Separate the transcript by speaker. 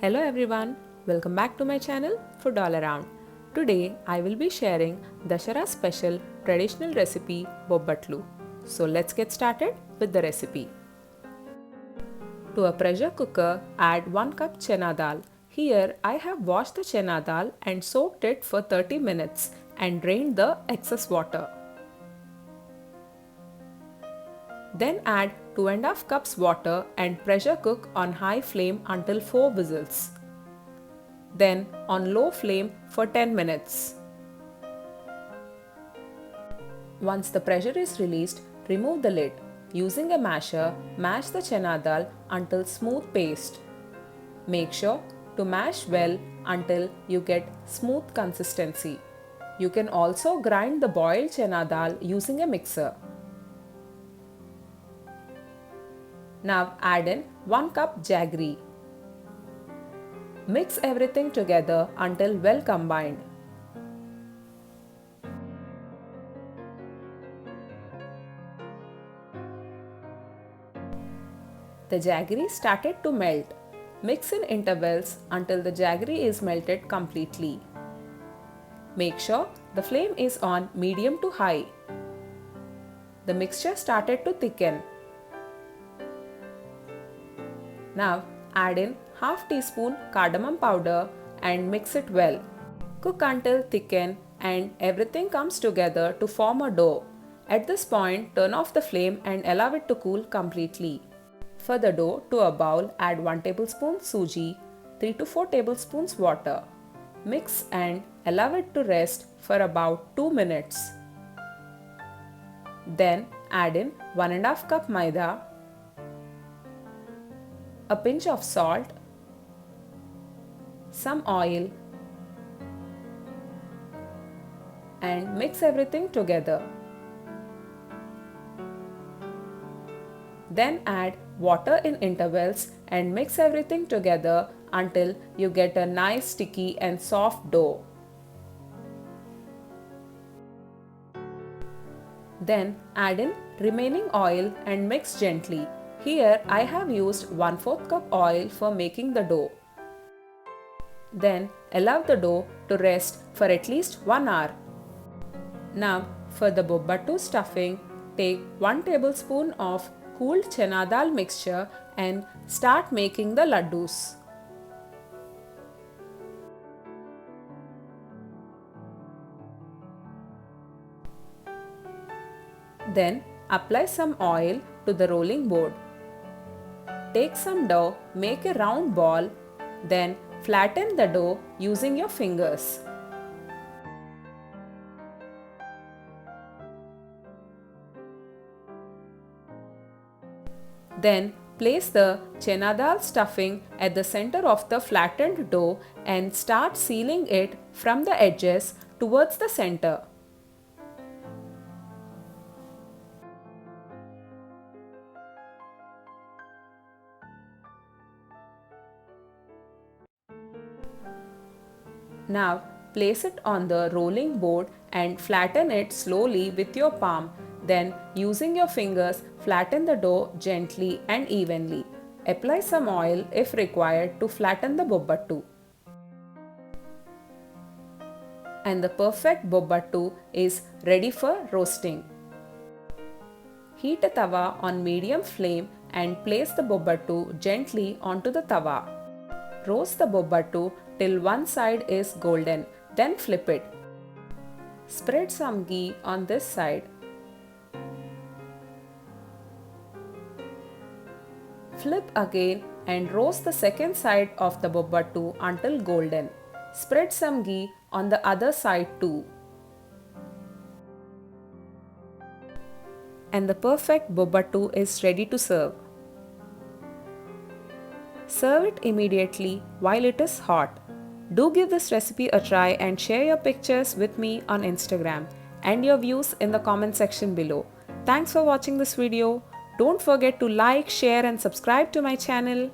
Speaker 1: Hello everyone, welcome back to my channel Food All Around. Today I will be sharing Dashera special traditional recipe Bobbatlu. So let's get started with the recipe. To a pressure cooker, add 1 cup chana dal. Here I have washed the chana dal and soaked it for 30 minutes and drained the excess water. Then add 2.5 cups water and pressure cook on high flame until 4 whistles. Then on low flame for 10 minutes. Once the pressure is released, remove the lid. Using a masher, mash the chana dal until smooth paste. Make sure to mash well until you get smooth consistency. You can also grind the boiled chana dal using a mixer. Now add in 1 cup jaggery. Mix everything together until well combined. The jaggery started to melt. Mix in intervals until the jaggery is melted completely. Make sure the flame is on medium to high. The mixture started to thicken. Now add in half teaspoon cardamom powder and mix it well. Cook until thicken and everything comes together to form a dough. At this point, turn off the flame and allow it to cool completely. For the dough, to a bowl add 1 tablespoon Sooji, 3 to 4 tablespoons water. Mix and allow it to rest for about 2 minutes. Then add in 1.5 cup Maida, a pinch of salt, some oil and mix everything together. Then add water in intervals and mix everything together until you get a nice sticky and soft dough. Then add in remaining oil and mix gently. Here I have used 1/4 cup oil for making the dough. Then allow the dough to rest for at least 1 hour. Now for the Bobbattu stuffing, take 1 tablespoon of cooled chana dal mixture and start making the ladoos. Then apply some oil to the rolling board. Take some dough, make a round ball, then flatten the dough using your fingers. Then place the chana dal stuffing at the center of the flattened dough and start sealing it from the edges towards the center. Now place it on the rolling board and flatten it slowly with your palm. Then using your fingers, flatten the dough gently and evenly. Apply some oil if required to flatten the Bobbattu. And the perfect Bobbattu is ready for roasting. Heat a tawa on medium flame and place the Bobbattu gently onto the tawa. Roast the Bobbattu till one side is golden, then flip it. Spread some ghee on this side. Flip again and roast the second side of the Bobbattu until golden. Spread some ghee on the other side too. And the perfect Bobbattu is ready to serve. Serve it immediately while it is hot. Do give this recipe a try and share your pictures with me on Instagram and your views in the comment section below. Thanks for watching this video. Don't forget to like, share and subscribe to my channel.